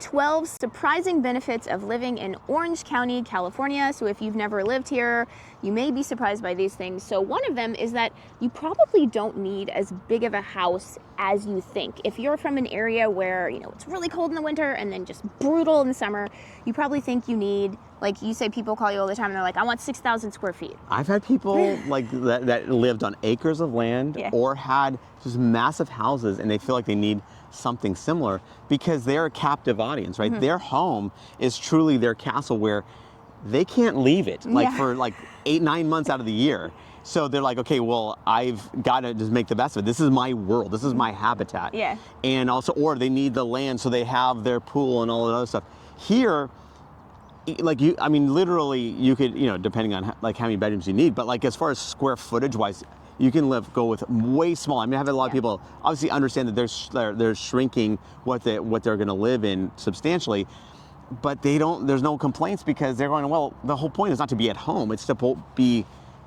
12 surprising benefits of living in Orange County, California. So if you've never lived here, you may be surprised by these things. So one of them is that you probably don't need as big of a house as you think. If you're from an area where, it's really cold in the winter and then just brutal in the summer, you probably think you need, like you say, people call you all the time and they're like, I want 6,000 square feet. I've had people like that lived on acres of land or had just massive houses and they feel like they need something similar because they're a captive audience, right? Their home is truly their castle where they can't leave it for 8-9 months out of the year. So they're like, okay, well, I've got to just make the best of it. This is my world. This is my habitat. Yeah. And also, or they need the land so they have their pool and all that other stuff. Here, literally you could, depending on how many bedrooms you need, but like as far as square footage wise, you can go with way small. I mean, I have a lot of people obviously understand that they're shrinking what they're going to live in substantially, but there's no complaints because they're going, well, the whole point is not to be at home, it's to be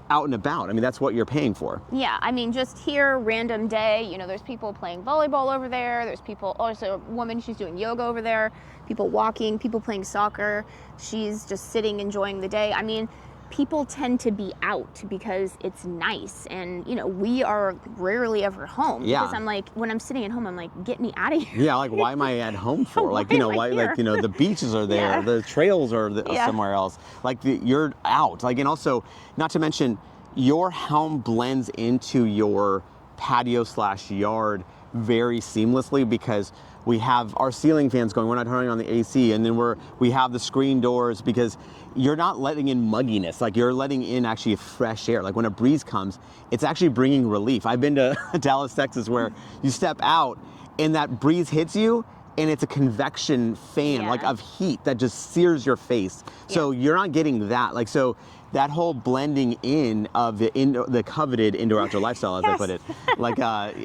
out and about. I mean, that's what you're paying for. Yeah, I mean, just here, random day, there's people playing volleyball over there. There's people, also a woman, she's doing yoga over there. People walking, people playing soccer. She's just sitting, enjoying the day. I mean, people tend to be out because it's nice. And, we are rarely ever home. Yeah. Because I'm like, when I'm sitting at home, I'm like, get me out of here. Yeah, like, why am I at home for? The beaches are there, the trails are somewhere else. You're out. And also, not to mention, your home blends into your patio/yard very seamlessly because we have our ceiling fans going, we're not turning on the AC, and then we have the screen doors because you're not letting in mugginess, you're letting in actually fresh air. Like when a breeze comes, it's actually bringing relief. I've been to Dallas, Texas, where you step out and that breeze hits you and it's a convection fan of heat that just sears your face. So you're not getting that. So that whole blending in of the coveted indoor-outdoor lifestyle, as I put it,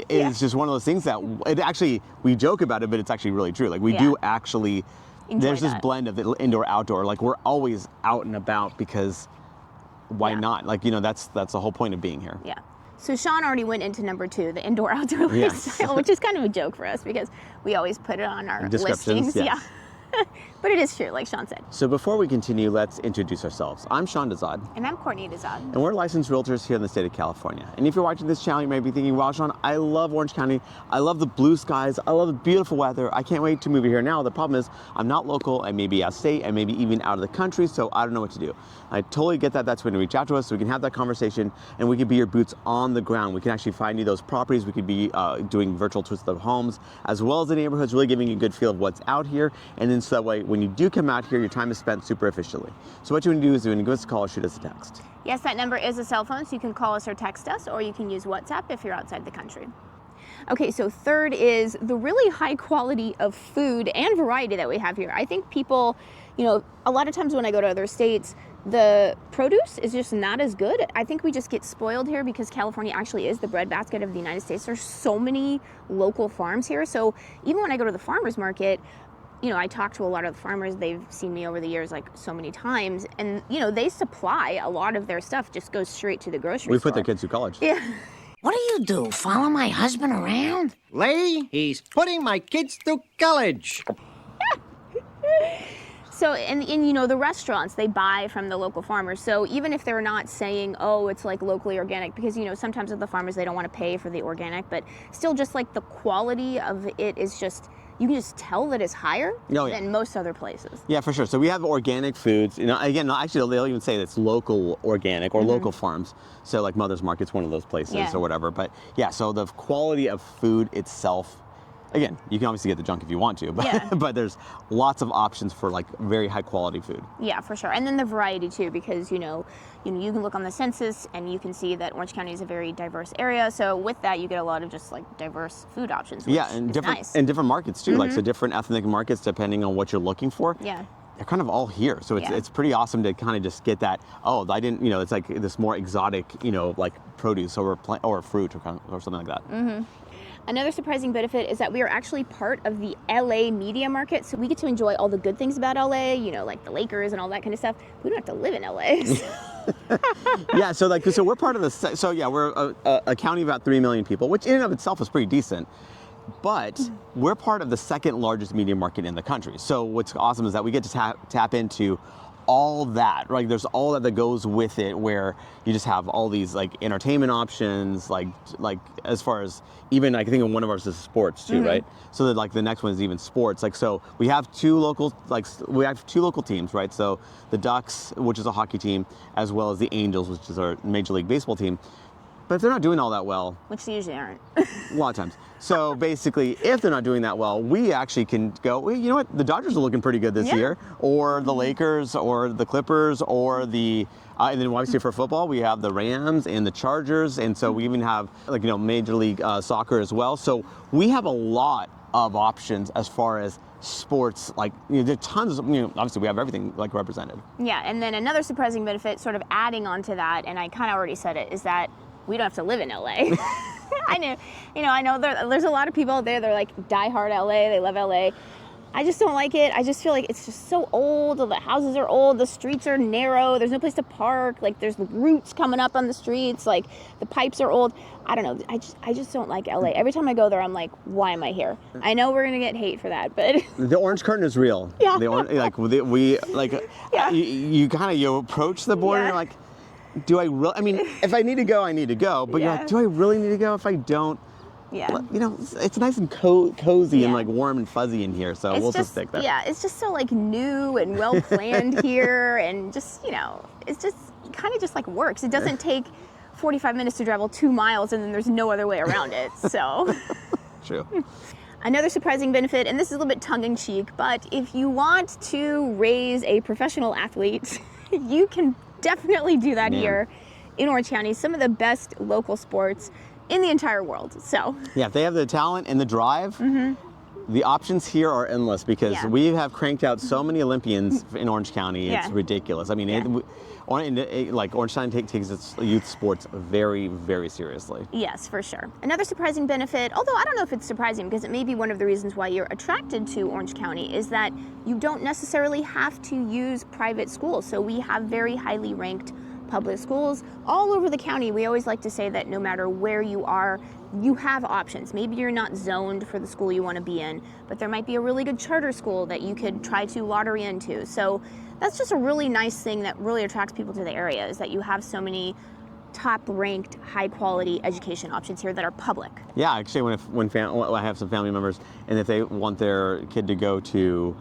is just one of those things that we joke about it, but it's actually really true. We do actually, there's this blend of the indoor-outdoor. We're always out and about because why not? That's the whole point of being here. Yeah. So Sean already went into number 2, the indoor-outdoor lifestyle, which is kind of a joke for us because we always put it on our listings. Yes. Yeah. But it is true, like Sean said. So before we continue, let's introduce ourselves. I'm Sean Dezad. And I'm Courtney Dezad. And we're licensed realtors here in the state of California. And if you're watching this channel, you may be thinking, wow, Sean, I love Orange County. I love the blue skies. I love the beautiful weather. I can't wait to move here now. The problem is I'm not local. I may be out of state. I may be even out of the country. So I don't know what to do. I totally get that. That's when you reach out to us so we can have that conversation and we can be your boots on the ground. We can actually find you those properties. We could be doing virtual tours of the homes as well as the neighborhoods, really giving you a good feel of what's out here. And then so that way, when you do come out here, your time is spent super efficiently. So what you want to do is you want to give us a call or shoot us a text. Yes, that number is a cell phone, so you can call us or text us, or you can use WhatsApp if you're outside the country. Okay, so third is the really high quality of food and variety that we have here. I think people, a lot of times when I go to other states, the produce is just not as good. I think we just get spoiled here because California actually is the breadbasket of the United States. There's so many local farms here. So even when I go to the farmer's market, I talk to a lot of the farmers. They've seen me over the years so many times. And, they supply a lot of their stuff, just goes straight to the grocery store. We put their kids through college. Yeah. What do you do, follow my husband around? Lee, he's putting my kids through college. So, and the restaurants, they buy from the local farmers. So even if they're not saying, oh, it's locally organic, because, sometimes with the farmers, they don't want to pay for the organic, but still just the quality of it is just, you can just tell that it's higher than most other places. Yeah, for sure. So we have organic foods. Again, actually, they'll even say it's local organic or local farms. So like Mother's Market's one of those places or whatever. But yeah, so the quality of food itself, again, you can obviously get the junk if you want to, but, but there's lots of options for very high quality food. Yeah, for sure. And then the variety too, because you can look on the census and you can see that Orange County is a very diverse area. So with that, you get a lot of just diverse food options. Which and is different nice. and different markets too. So different ethnic markets depending on what you're looking for. Yeah. They're kind of all here. So it's pretty awesome to kind of just get that, I didn't, it's this more exotic, produce or fruit or something like that. Mm-hmm. Another surprising benefit is that we are actually part of the LA media market. So we get to enjoy all the good things about LA, like the Lakers and all that kind of stuff. We don't have to live in LA. Yeah, so we're part of the, we're a county of about 3 million people, which in and of itself is pretty decent. But we're part of the second largest media market in the country. So what's awesome is that we get to tap into all that, right? There's all that goes with it, where you just have all these like entertainment options, like as far as even I think one of ours is sports too, right? So that like the next one is even sports. Like so we have two local teams, right? So the Ducks, which is a hockey team, as well as the Angels, which is our Major League Baseball team. But if they're not doing all that well, which they usually aren't. A lot of times. So basically, if they're not doing that well, we actually can go, well, you know what, the Dodgers are looking pretty good this year, or the Lakers, or the Clippers, or the, and then obviously for football, we have the Rams and the Chargers, and so we even have like, Major League Soccer as well. So we have a lot of options as far as sports, like, there's tons of, obviously we have everything like represented. Yeah, and then another surprising benefit, sort of adding on to that, and I kind of already said it, is that we don't have to live in LA. I know there's a lot of people out there that are like diehard LA, they love LA. I just don't like it. I just feel like it's just so old. The houses are old, the streets are narrow, there's no place to park, like there's roots coming up on the streets, like the pipes are old. I don't know, I just don't like LA. Every time I go there, I'm like, why am I here? I know we're gonna get hate for that, but the orange curtain is real. Yeah. The orange, like we like, Yeah. you approach the border, and you're like, do I really? I mean, if I need to go, I need to go. But you're like, do I really need to go? If I don't, it's nice and cozy and like warm and fuzzy in here. So we'll just stick there. Yeah, it's just so like new and well planned here, and just it's just kind of just like works. It doesn't take 45 minutes to travel 2 miles, and then there's no other way around it. So. True. Another surprising benefit, and this is a little bit tongue-in-cheek, but if you want to raise a professional athlete, you can definitely do that here in Orange County. Some of the best local sports in the entire world. So yeah, if they have the talent and the drive, the options here are endless, because we have cranked out so many Olympians in Orange County. It's ridiculous. I mean, like Orange County takes its youth sports very, very seriously. Yes, for sure. Another surprising benefit, although I don't know if it's surprising because it may be one of the reasons why you're attracted to Orange County, is that you don't necessarily have to use private schools. So we have very highly ranked public schools all over the county. We always like to say that no matter where you are, you have options. Maybe you're not zoned for the school you want to be in, but there might be a really good charter school that you could try to lottery into. So that's just a really nice thing that really attracts people to the area, is that you have so many top-ranked, high-quality education options here that are public. Yeah, actually, when I have some family members, and if they want their kid to go to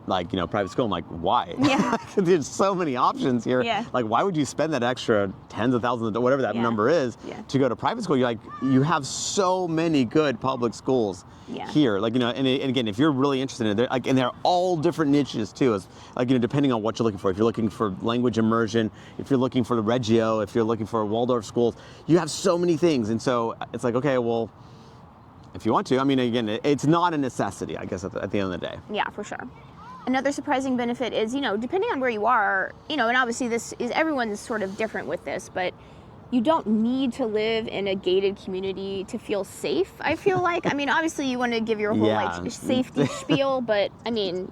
private school, I'm like, why? Yeah. There's so many options here. Yeah. Like, why would you spend that extra tens of thousands, whatever that number is, to go to private school? You're like, you have so many good public schools here. Like, and again, if you're really interested in it, and they're all different niches too. It's like, depending on what you're looking for. If you're looking for language immersion, if you're looking for the Reggio, if you're looking for Waldorf schools, you have so many things. And so it's like, okay, well, if you want to, I mean, again, it's not a necessity, I guess, at the end of the day. Yeah, for sure. Another surprising benefit is, depending on where you are, and obviously everyone's sort of different with this, but you don't need to live in a gated community to feel safe, I feel like. I mean, obviously you want to give your whole safety spiel, but I mean,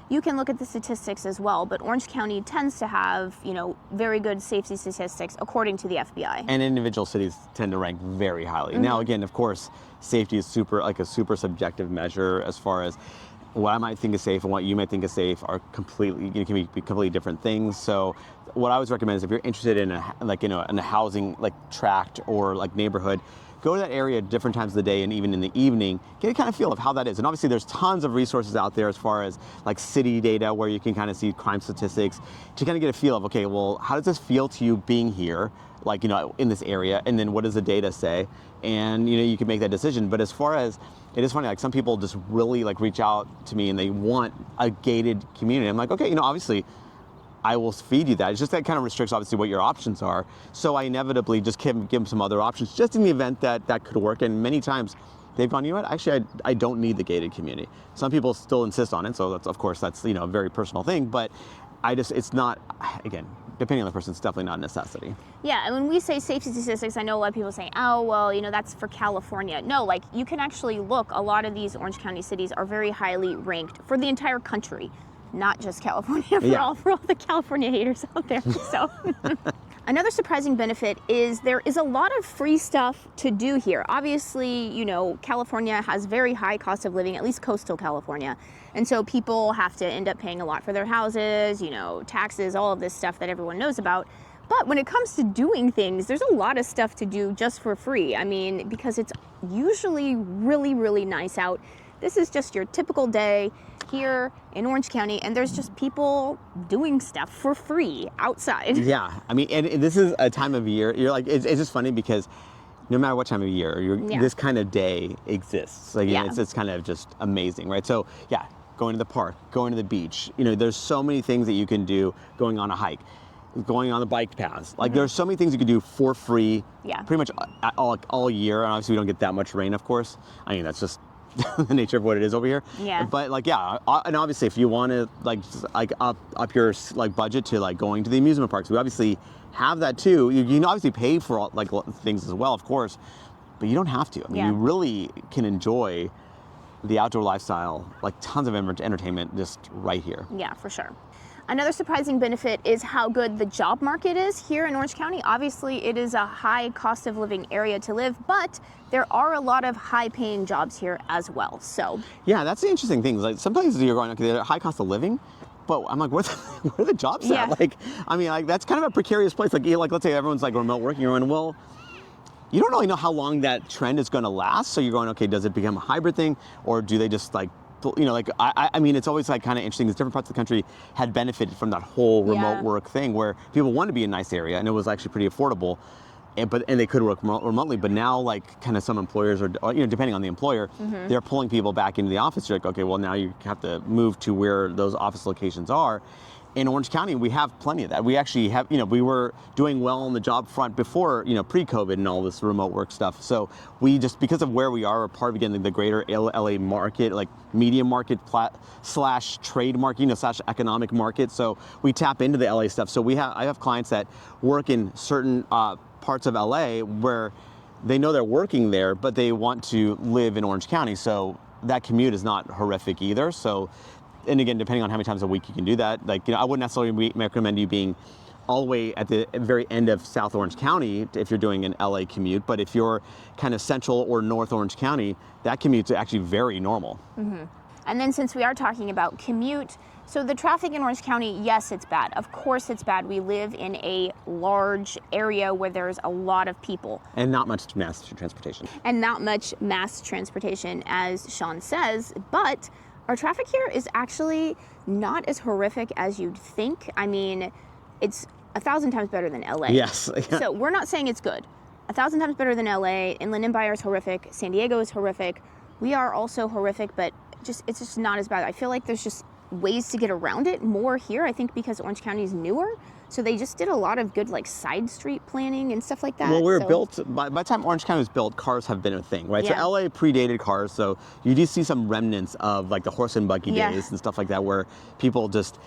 you can look at the statistics as well, but Orange County tends to have, very good safety statistics according to the FBI. And individual cities tend to rank very highly. Now, again, of course, safety is a super subjective measure, as far as what I might think is safe and what you might think is safe are completely, can be completely different things. So what I always recommend is, if you're interested in in a housing tract or neighborhood, go to that area at different times of the day and even in the evening, get a kind of feel of how that is. And obviously there's tons of resources out there as far as city data, where you can kind of see crime statistics to kind of get a feel of, okay, well, how does this feel to you being here, in this area, and then what does the data say? And you can make that decision. But as far as, it is funny, some people just really reach out to me and they want a gated community. I'm like, okay, obviously I will feed you that. It's just that kind of restricts obviously what your options are. So I inevitably just give them some other options, just in the event that could work. And many times they've gone, you know what, actually I don't need the gated community. Some people still insist on it, so that's a very personal thing, but it's not, again, depending on the person, it's definitely not a necessity. Yeah, and when we say safety statistics, I know a lot of people say, oh, well, that's for California. No, you can actually look, a lot of these Orange County cities are very highly ranked for the entire country, not just California, for all the California haters out there. So Another surprising benefit is there is a lot of free stuff to do here. Obviously, you know, California has very high cost of living, at least coastal California. And so people have to end up paying a lot for their houses, you know, taxes, all of this stuff that everyone knows about. But when it comes to doing things, there's a lot of stuff to do just for free. I mean, because it's usually really, really nice out. This is just your typical day here in Orange County, and there's just people doing stuff for free outside. Yeah, I mean, and this is a time of year, you're like, it's just funny because no matter what time of year, this kind of day exists. Like, it's kind of just amazing, right? So yeah, going to the park, going to the beach, you know, there's so many things that you can do, going on a hike, going on the bike paths. Like there's so many things you can do for free, pretty much all year. And obviously we don't get that much rain, of course. I mean, that's just the nature of what it is over here. Yeah. But like, yeah, and obviously if you want to like up your like budget to like going to the amusement parks, we obviously have that too. You can obviously pay for all, like things as well, of course, but you don't have to. I mean, you really can enjoy the outdoor lifestyle, like tons of entertainment just right here. Yeah, for sure. Another surprising benefit is how good the job market is here in Orange County. Obviously, it is a high cost of living area to live, but there are a lot of high paying jobs here as well. So yeah, that's the interesting thing. Like some places you're going, okay, they're high cost of living, but I'm like, where are the jobs at? Like, I mean, like that's kind of a precarious place. Like let's say everyone's like remote working, you're going, well, you don't really know how long that trend is going to last. So you're going, okay, does it become a hybrid thing, or do they just like, you know, like I mean, it's always like kind of interesting because different parts of the country had benefited from that whole remote work thing where people wanted to be in a nice area and it was actually pretty affordable, and they could work remotely. But now, like, kind of some employers are, you know, depending on the employer, they're pulling people back into the office. You're like, okay, well now you have to move to where those office locations are. In Orange County, we have plenty of that. We actually have, you know, we were doing well on the job front before, you know, pre-COVID and all this remote work stuff. So we just, because of where we are, we're part of, again, the greater LA market, like media market slash trade market, you know, slash economic market. So we tap into the LA stuff. So I have clients that work in certain parts of LA where they know they're working there, but they want to live in Orange County. So that commute is not horrific either. So, and again, depending on how many times a week you can do that, like, you know, I wouldn't necessarily recommend you being all the way at the very end of South Orange County if you're doing an LA commute, but if you're kind of central or North Orange County, that commute's actually very normal. And then since we are talking about commute, so the traffic in Orange County, yes, it's bad. Of course it's bad. We live in a large area where there's a lot of people. And not much mass transportation. And not much mass transportation, as Sean says, but our traffic here is actually not as horrific as you'd think. I mean, it's 1,000 times better than LA. Yes. So we're not saying it's good. 1,000 times better than LA. Inland Empire is horrific. San Diego is horrific. We are also horrific, but it's just not as bad. I feel like there's just ways to get around it more here, I think, because Orange County is newer. So they just did a lot of good, like, side street planning and stuff like that. Well, we were built, by the time Orange County was built, cars have been a thing, right? Yeah. So LA predated cars, so you do see some remnants of like the horse and buggy days and stuff like that, where people just,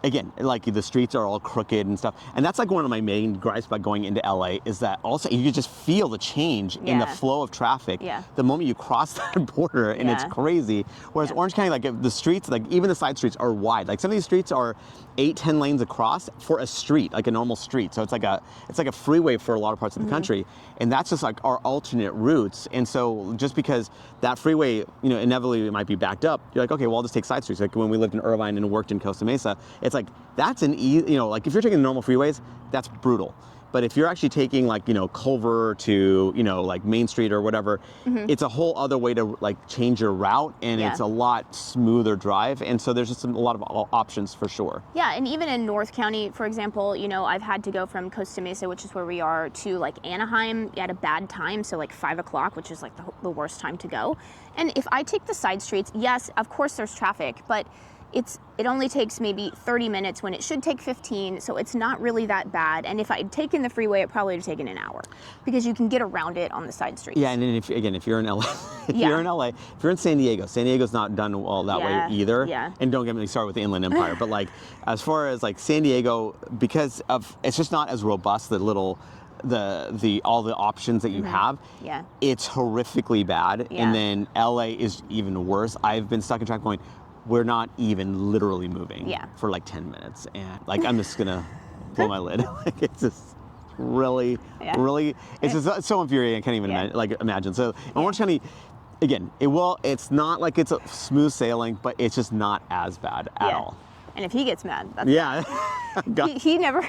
again, like the streets are all crooked and stuff. And that's like one of my main gripes about going into LA is that also you can just feel the change in the flow of traffic the moment you cross that border, and it's crazy. Whereas Orange County, like the streets, like even the side streets are wide. Like some of these streets are 8-10 lanes across for a street, like a normal street. So it's like a freeway for a lot of parts of the country. And that's just like our alternate routes. And so just because that freeway, you know, inevitably it might be backed up, you're like, okay, well, I'll just take side streets. Like when we lived in Irvine and worked in Costa Mesa, it's like, that's an easy, you know, like if you're taking the normal freeways, that's brutal. But if you're actually taking like, you know, Culver to, you know, like Main Street or whatever, it's a whole other way to like change your route, and it's a lot smoother drive. And so there's just a lot of options for sure. Yeah, and even in North County, for example, you know, I've had to go from Costa Mesa, which is where we are, to like Anaheim at a bad time, so like 5 o'clock, which is like the worst time to go. And if I take the side streets, yes, of course there's traffic, but it only takes maybe 30 minutes when it should take 15, so it's not really that bad. And if I'd taken the freeway, it probably would have taken an hour because you can get around it on the side streets. Yeah, and then if you're in LA, if you're in San Diego's not done all that way either. Yeah. And don't get me started with the Inland Empire, but like as far as like San Diego, because of it's just not as robust, all the options that you have, it's horrifically bad. And then LA is even worse. I've been stuck in traffic going, we're not even literally moving for like 10 minutes. And like, I'm just gonna blow my lid. Like, it's just, really, really, it's just so infuriating. I can't even imagine. So in Orange County, again, it's not like it's a smooth sailing, but it's just not as bad at all. And if he gets mad, that's he never,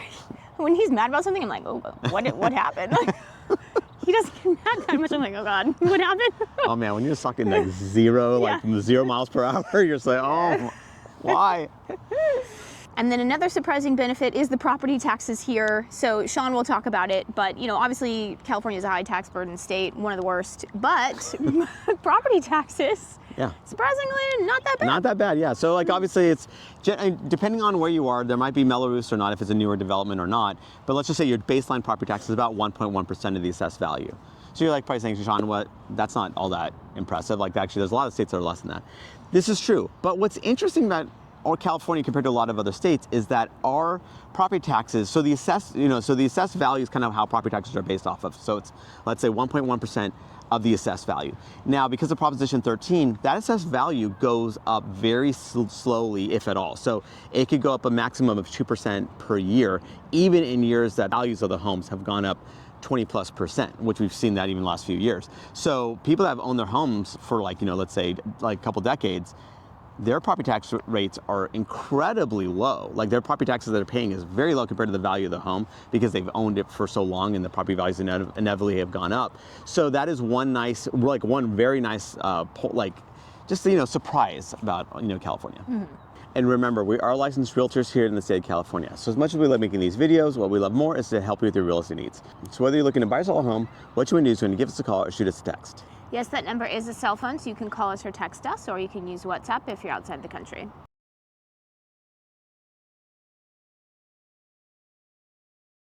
when he's mad about something, I'm like, oh, what happened? He doesn't get mad that much. I'm like, oh God, what happened? Oh man, when you're just talking like zero, like 0 miles per hour, you're just like, oh, why? And then another surprising benefit is the property taxes here. So Sean will talk about it, but obviously California is a high tax burden state, one of the worst, but property taxes, surprisingly, not that bad. Not that bad, yeah. So like obviously it's, depending on where you are, there might be mellow roofs or not if it's a newer development or not, but let's just say your baseline property tax is about 1.1% of the assessed value. So you're like probably saying, Sean, that's not all that impressive. Like actually there's a lot of states that are less than that. This is true, but what's interesting about California compared to a lot of other states is that our property taxes, so the assessed value is kind of how property taxes are based off of. So it's, let's say 1.1% of the assessed value. Now, because of Proposition 13, that assessed value goes up very slowly, if at all. So it could go up a maximum of 2% per year, even in years that values of the homes have gone up 20+%, which we've seen that even the last few years. So people that have owned their homes for let's say like a couple decades, their property tax rates are incredibly low. Like their property taxes that they're paying is very low compared to the value of the home because they've owned it for so long and the property values inevitably have gone up. So that is one very nice, surprise about, California. Mm-hmm. And remember, we are licensed realtors here in the state of California. So as much as we love making these videos, what we love more is to help you with your real estate needs. So whether you're looking to buy or sell a home, what you want to do is you want to give us a call or shoot us a text. Yes, that number is a cell phone, so you can call us or text us, or you can use WhatsApp if you're outside the country.